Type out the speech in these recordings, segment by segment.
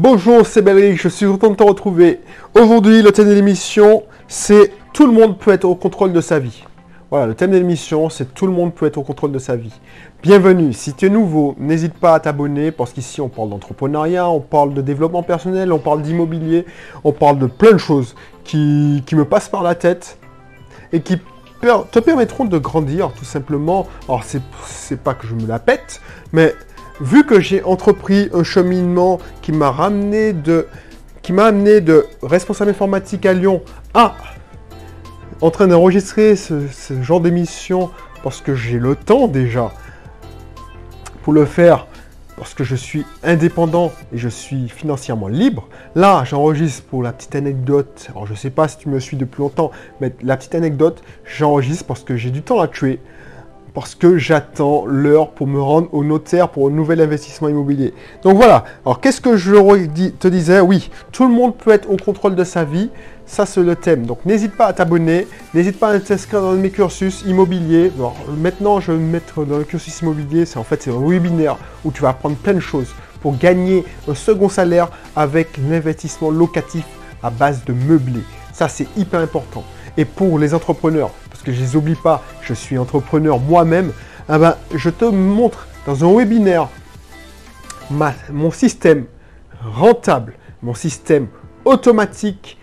Bonjour, c'est Belric, je suis content de te retrouver. Aujourd'hui, le thème de l'émission, c'est « Tout le monde peut être au contrôle de sa vie ». Voilà, le thème de l'émission, c'est « Tout le monde peut être au contrôle de sa vie ». Bienvenue, si tu es nouveau, n'hésite pas à t'abonner, parce qu'ici, on parle d'entrepreneuriat, on parle de développement personnel, on parle d'immobilier, on parle de plein de choses qui me passent par la tête et qui te permettront de grandir, tout simplement. Alors, c'est pas que je me la pète, mais vu que j'ai entrepris un cheminement qui m'a amené de responsable informatique à Lyon à en train d'enregistrer ce genre d'émission parce que j'ai le temps déjà pour le faire, parce que je suis indépendant et je suis financièrement libre. Là, j'enregistre pour la petite anecdote. Alors, je ne sais pas si tu me suis depuis longtemps, mais la petite anecdote, j'enregistre parce que j'ai du temps à tuer. Parce que j'attends l'heure pour me rendre au notaire pour un nouvel investissement immobilier. Donc voilà, alors qu'est-ce que je te disais? Oui, tout le monde peut être au contrôle de sa vie, ça c'est le thème. Donc n'hésite pas à t'abonner, n'hésite pas à t'inscrire dans mes cursus immobiliers. Alors, maintenant je vais me mettre dans le cursus immobilier, c'est un webinaire où tu vas apprendre plein de choses pour gagner un second salaire avec l'investissement locatif à base de meublé. Ça c'est hyper important. Et pour les entrepreneurs, parce que je ne les oublie pas, je suis entrepreneur moi-même, je te montre dans un webinaire mon système rentable, mon système automatique,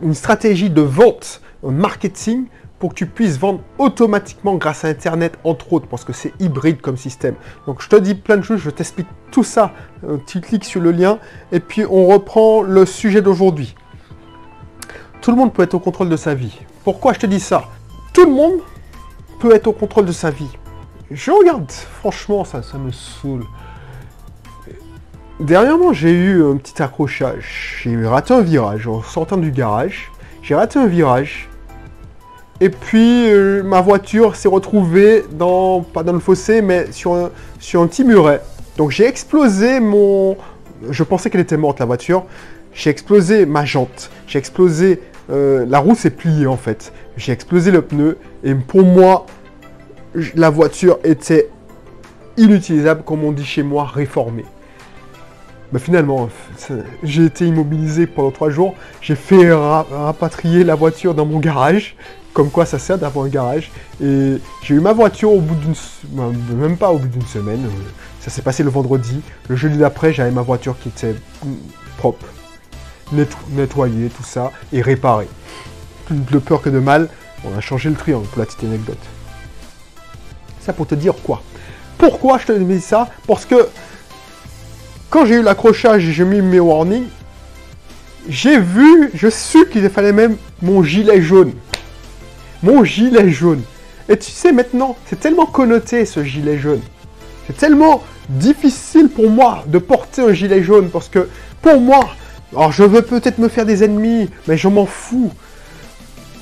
une stratégie de vente, un marketing, pour que tu puisses vendre automatiquement grâce à Internet, entre autres, parce que c'est hybride comme système. Donc je te dis plein de choses, je t'explique tout ça. Tu cliques sur le lien et puis on reprend le sujet d'aujourd'hui. Tout le monde peut être au contrôle de sa vie. Pourquoi je te dis ça? Tout le monde peut être au contrôle de sa vie. Je regarde, franchement, ça me saoule. Dernièrement, j'ai eu un petit accrochage. J'ai raté un virage en sortant du garage. J'ai raté un virage. Et puis, ma voiture s'est retrouvée pas dans le fossé, mais sur un petit muret. Donc, j'ai explosé Je pensais qu'elle était morte, la voiture. J'ai explosé ma jante. J'ai explosé... la roue s'est pliée en fait. J'ai explosé le pneu et pour moi, la voiture était inutilisable, comme on dit chez moi, réformée. Mais finalement, j'ai été immobilisé pendant 3 jours. J'ai fait rapatrier la voiture dans mon garage. Comme quoi ça sert d'avoir un garage. Et j'ai eu ma voiture au bout même pas au bout d'une semaine. Ça s'est passé le vendredi. Le jeudi d'après, j'avais ma voiture qui était propre. Nettoyer tout ça et réparer. Plus de peur que de mal, on a changé le triangle pour la petite anecdote. Ça pour te dire quoi? Pourquoi je te dis ça? Parce que quand j'ai eu l'accrochage et j'ai mis mes warnings, je su qu'il fallait même mon gilet jaune. Mon gilet jaune. Et tu sais maintenant, c'est tellement connoté ce gilet jaune. C'est tellement difficile pour moi de porter un gilet jaune parce que pour moi, alors je veux peut-être me faire des ennemis, mais je m'en fous.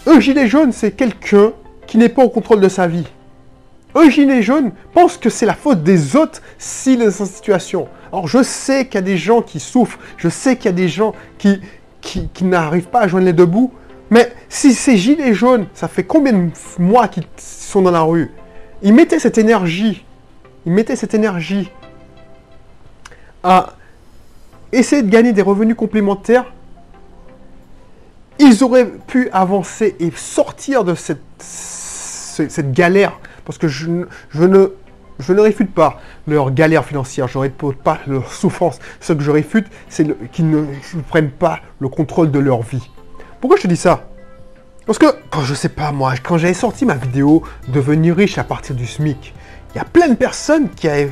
Un gilet jaune, c'est quelqu'un qui n'est pas au contrôle de sa vie. Un gilet jaune pense que c'est la faute des autres s'il est dans cette situation. Alors je sais qu'il y a des gens qui souffrent, je sais qu'il y a des gens qui n'arrivent pas à joindre les deux bouts, mais si ces gilets jaunes, ça fait combien de mois qu'ils sont dans la rue? Ils mettaient cette énergie à essayer de gagner des revenus complémentaires, ils auraient pu avancer et sortir de cette galère. Parce que je ne réfute pas leur galère financière, je ne réfute pas leur souffrance. Ce que je réfute, c'est qu'ils ne prennent pas le contrôle de leur vie. Pourquoi je te dis ça? Parce que, je sais pas moi, quand j'avais sorti ma vidéo « Devenir riche à partir du SMIC », il y a plein de personnes qui avaient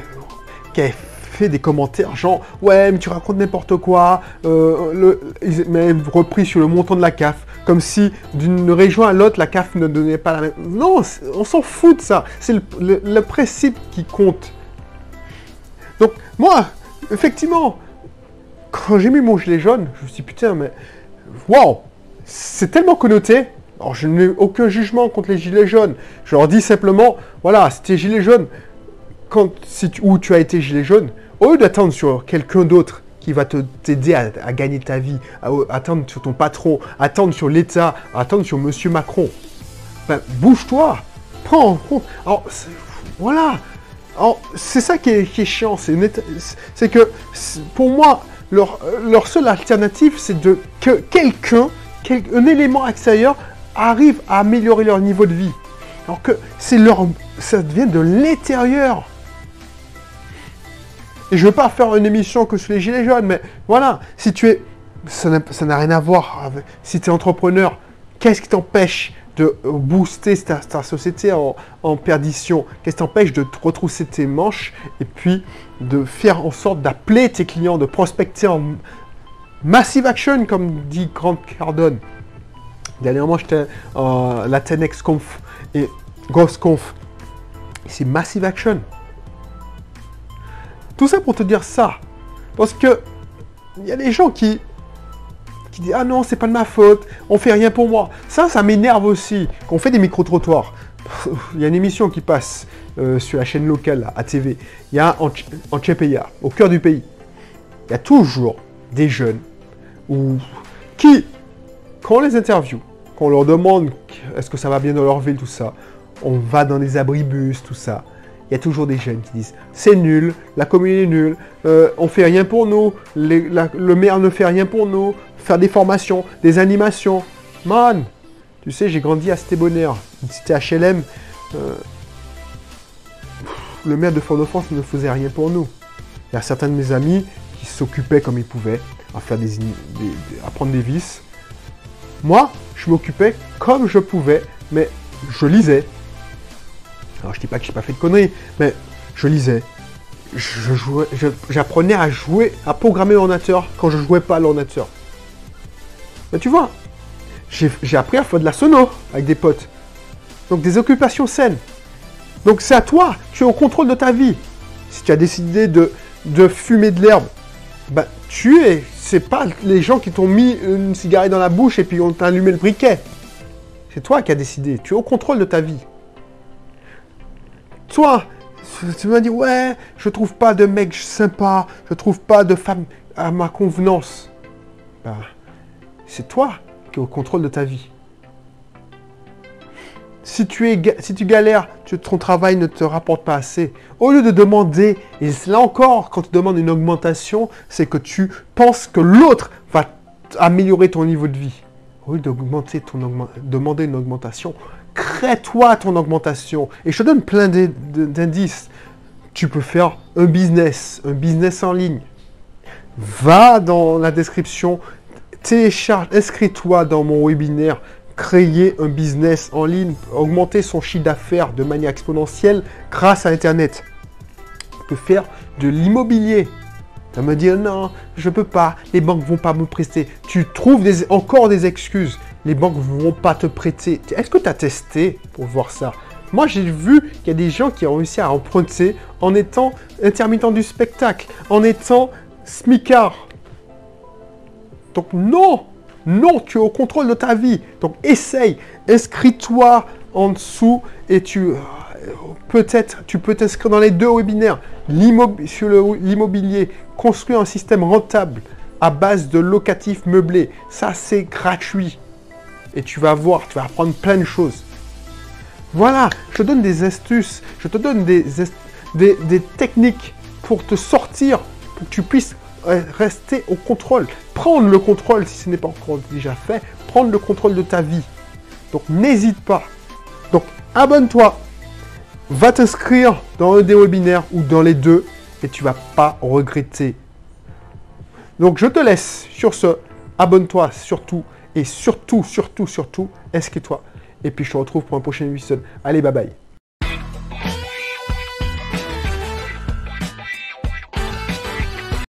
fait des commentaires genre « Ouais, mais tu racontes n'importe quoi ils m'avaient repris sur le montant de la CAF, comme si d'une région à l'autre, la CAF ne donnait pas la même... Non, on s'en fout de ça. C'est le principe qui compte. Donc, moi, effectivement, quand j'ai mis mon gilet jaune, je me suis dit « Putain, mais... Waouh, c'est tellement connoté. » Alors, je n'ai aucun jugement contre les gilets jaunes. Je leur dis simplement, voilà, si tu es gilet jaune, où tu as été gilet jaune, au lieu d'attendre sur quelqu'un d'autre qui va t'aider à gagner ta vie, à attendre sur ton patron, attendre sur l'État, attendre sur Monsieur Macron, ben, bouge-toi, prends en compte. Alors, voilà. Alors, c'est ça qui est chiant. C'est que, pour moi, leur seule alternative, c'est que un élément extérieur arrive à améliorer leur niveau de vie. Alors que ça devient de l'intérieur. Et je ne veux pas faire une émission que sur les gilets jaunes, mais voilà, si tu es... Ça n'a rien à voir avec... Si tu es entrepreneur, qu'est-ce qui t'empêche de booster ta société en perdition? Qu'est-ce qui t'empêche de te retrousser tes manches et puis de faire en sorte d'appeler tes clients, de prospecter en massive action, comme dit Grant Cardone. Dernièrement, j'étais à la 10X Conf et Ghost Conf. C'est massive action. Tout ça pour te dire ça. Parce que il y a des gens qui disent « Ah non, c'est pas de ma faute, on fait rien pour moi. » Ça m'énerve aussi. Quand on fait des micro-trottoirs, il y a une émission qui passe sur la chaîne locale, à TV. Il y a en Tchépeya, au cœur du pays. Il y a toujours des jeunes qui, quand on les interviewe, quand on leur demande est-ce que ça va bien dans leur ville, tout ça, on va dans des abribus, tout ça. Il y a toujours des jeunes qui disent « C'est nul, la commune est nulle, on fait rien pour nous, le maire ne fait rien pour nous, faire des formations, des animations. » Man, tu sais, j'ai grandi à Cité-Bonheur, une cité HLM. Le maire de Fort-de-France ne faisait rien pour nous. Il y a certains de mes amis qui s'occupaient comme ils pouvaient à prendre des vis. Moi, je m'occupais comme je pouvais, mais je lisais. Alors, je ne dis pas que je n'ai pas fait de conneries, mais je lisais. J'apprenais à jouer, à programmer l'ordinateur quand je ne jouais pas à l'ordinateur. Mais tu vois, j'ai appris à faire de la sono avec des potes. Donc, des occupations saines. Donc, c'est à toi. Tu es au contrôle de ta vie. Si tu as décidé de fumer de l'herbe, bah, c'est pas les gens qui t'ont mis une cigarette dans la bouche et puis on t'a allumé le briquet. C'est toi qui as décidé. Tu es au contrôle de ta vie. Toi, tu m'as dit, ouais, je trouve pas de mec sympa, je trouve pas de femme à ma convenance. Bah, c'est toi qui es au contrôle de ta vie. Si tu galères, ton travail ne te rapporte pas assez, au lieu de demander, et là encore, quand tu demandes une augmentation, c'est que tu penses que l'autre va améliorer ton niveau de vie. Au lieu demander une augmentation, crée-toi ton augmentation. Et je te donne plein d'indices. Tu peux faire un business en ligne. Va dans la description, télécharge, inscris-toi dans mon webinaire, créer un business en ligne, augmenter son chiffre d'affaires de manière exponentielle grâce à Internet. Tu peux faire de l'immobilier. Tu vas me dire, non, je ne peux pas, les banques ne vont pas me prêter. Tu trouves encore des excuses. Les banques ne vont pas te prêter. Est-ce que tu as testé pour voir ça? Moi, j'ai vu qu'il y a des gens qui ont réussi à emprunter en étant intermittent du spectacle, en étant smicard. Donc non, tu es au contrôle de ta vie. Donc essaye, inscris-toi en dessous et tu peux t'inscrire dans les 2 webinaires. Sur l'immobilier, construire un système rentable à base de locatifs meublés. Ça, c'est gratuit. Et tu vas voir, tu vas apprendre plein de choses. Voilà, je te donne des astuces, je te donne des techniques pour te sortir, pour que tu puisses rester au contrôle. Prendre le contrôle, si ce n'est pas encore déjà fait, prendre le contrôle de ta vie. Donc, n'hésite pas. Donc, abonne-toi. Va t'inscrire dans un des webinaires ou dans les 2 et tu ne vas pas regretter. Donc, je te laisse sur ce. Abonne-toi surtout. Et surtout, inscris-toi. Et puis, je te retrouve pour un prochain épisode. Allez, bye bye.